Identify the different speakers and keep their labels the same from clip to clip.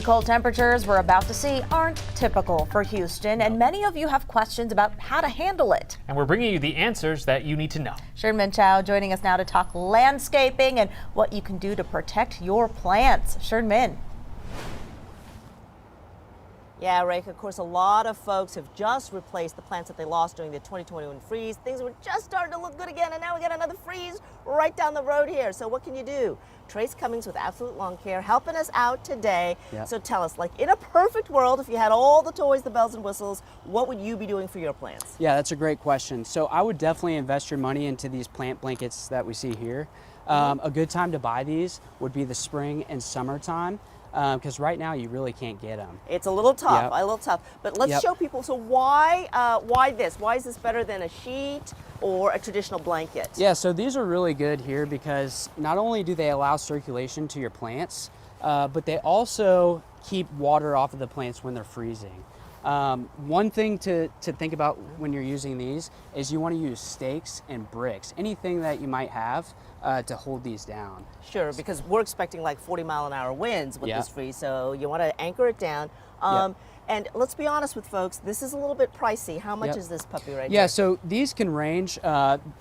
Speaker 1: The cold temperatures we're about to see aren't typical for Houston, and many of you have questions about how to handle it.
Speaker 2: And we're bringing you the answers that you need to know.
Speaker 1: Sherman Chow joining us now to talk landscaping and what you can do to protect your plants. Sherman.
Speaker 3: Yeah, Rake, of course, a lot of folks have just replaced the plants that they lost during the 2021 freeze. Things were just starting to look good again, and now we got another freeze right down the road here. So what can you do? Trace Cummings with Absolute Lawn Care helping us out today.
Speaker 4: Yep.
Speaker 3: So tell us, like in a perfect world, if you had all the toys, the bells and whistles, what would you be doing for your plants?
Speaker 4: Yeah, that's a great question. So I would definitely invest your money into these plant blankets that we see here. A good time to buy these would be the spring and summertime. Because right now you really can't get them.
Speaker 3: It's a little tough,
Speaker 4: Yep.
Speaker 3: a little tough. But let's
Speaker 4: Yep.
Speaker 3: show people, so why this? Why is this better than a sheet or a traditional blanket?
Speaker 4: Yeah, so these are really good here because not only do they allow circulation to your plants, but they also keep water off of the plants when they're freezing. One thing to think about when you're using these is you want to use stakes and bricks, anything that you might have to hold these down.
Speaker 3: Sure, because we're expecting like 40-mile-an-hour winds with
Speaker 4: Yeah.
Speaker 3: this freeze, so you want to anchor it down.
Speaker 4: Yep.
Speaker 3: And let's be honest with folks, this is a little bit pricey. How much
Speaker 4: Yep.
Speaker 3: is this puppy right
Speaker 4: Yeah,
Speaker 3: here?
Speaker 4: so these can range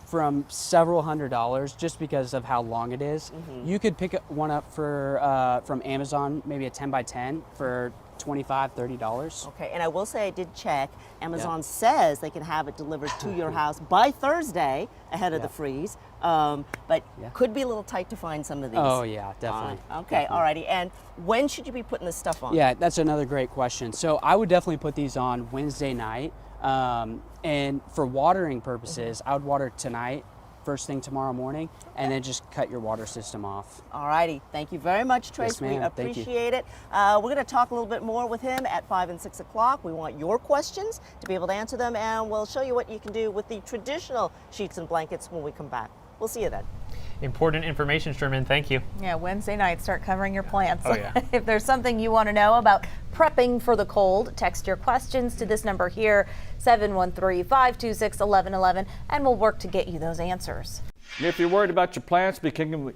Speaker 4: from several $100s just because of how long it is. You could pick one up for from Amazon, maybe a 10 by 10 for $25, $30.
Speaker 3: Okay, and I will say I did check. Amazon says they can have it delivered to your house by Thursday ahead of the
Speaker 4: Yeah.
Speaker 3: freeze, but
Speaker 4: Yeah.
Speaker 3: could be a little tight to find some of these.
Speaker 4: Oh yeah, definitely.
Speaker 3: Okay,
Speaker 4: Definitely.
Speaker 3: alrighty. And when should you be putting this stuff on?
Speaker 4: Yeah, that's another great question. So I would definitely put these on Wednesday night. And for watering purposes, I would water tonight, first thing tomorrow morning, and then just cut your water system off.
Speaker 3: Alrighty, thank you very much, Trace.
Speaker 4: Yes,
Speaker 3: we
Speaker 4: ma'am. Thank you.
Speaker 3: appreciate it. We're going to talk a little bit more with him at 5 and 6 o'clock. We want your questions to be able to answer them, and we'll show you what you can do with the traditional sheets and blankets when we come back. We'll see you then.
Speaker 2: Important information, Sherman. Thank you.
Speaker 1: Yeah, Wednesday night, start covering your plants.
Speaker 2: Oh, yeah.
Speaker 1: If there's something you want to know about prepping for the cold, text your questions to this number here, 713-526-1111, and we'll work to get you those answers.
Speaker 5: If you're worried about your plants becoming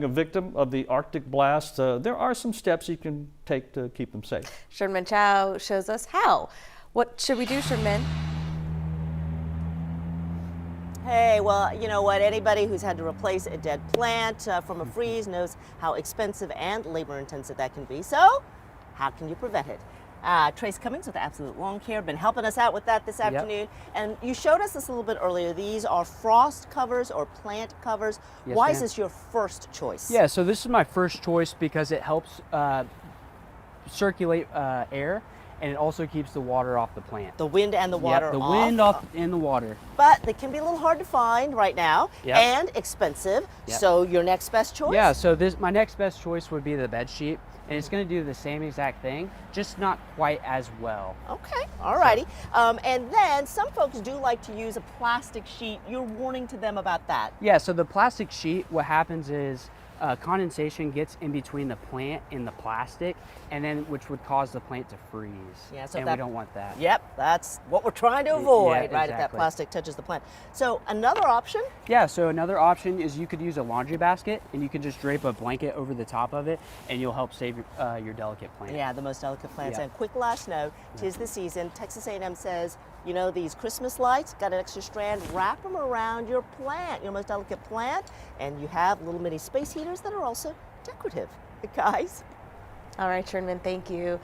Speaker 5: a victim of the Arctic blast, there are some steps you can take to keep them safe.
Speaker 1: Sherman Chow shows us how. What should we do, Sherman?
Speaker 3: Hey, well, you know what? Anybody who's had to replace a dead plant from a freeze knows how expensive and labor intensive that can be. So, how can you prevent it? Trace Cummings with Absolute Lawn Care been helping us out with that this afternoon. And you showed us this a little bit earlier. These are frost covers or plant covers.
Speaker 4: Yes,
Speaker 3: Why is
Speaker 4: ma'am.
Speaker 3: this your first choice?
Speaker 4: Yeah, so this is my first choice because it helps circulate air, and it also keeps the water off the plant.
Speaker 3: The wind and the water
Speaker 4: Yep, the
Speaker 3: off.
Speaker 4: wind off and the water.
Speaker 3: But they can be a little hard to find right now
Speaker 4: Yep.
Speaker 3: and expensive.
Speaker 4: Yep.
Speaker 3: So your next best choice?
Speaker 4: Yeah, so my next best choice would be the bed sheet, and it's going to do the same exact thing, just not quite as well.
Speaker 3: Okay, alrighty. And then some folks do like to use a plastic sheet. You're warning to them about that.
Speaker 4: Yeah, so the plastic sheet, what happens is condensation gets in between the plant and the plastic, and then which would cause the plant to freeze.
Speaker 3: Yeah, so
Speaker 4: and
Speaker 3: that-
Speaker 4: we don't want that.
Speaker 3: Yep, that's what we're trying to avoid, right? If that
Speaker 4: exactly.
Speaker 3: plastic touches the plant. So another option,
Speaker 4: Yeah, so another option is you could use a laundry basket, and you can just drape a blanket over the top of it, and you'll help save your delicate plant.
Speaker 3: yeah, the most delicate plants.
Speaker 4: Yeah.
Speaker 3: And quick last note, 'tis the season. Texas A&M says, you know, these Christmas lights, got an extra strand, wrap them around your plant, your most delicate plant, and you have little mini space heaters that are also decorative. Guys.
Speaker 1: All right, Sherman, thank you.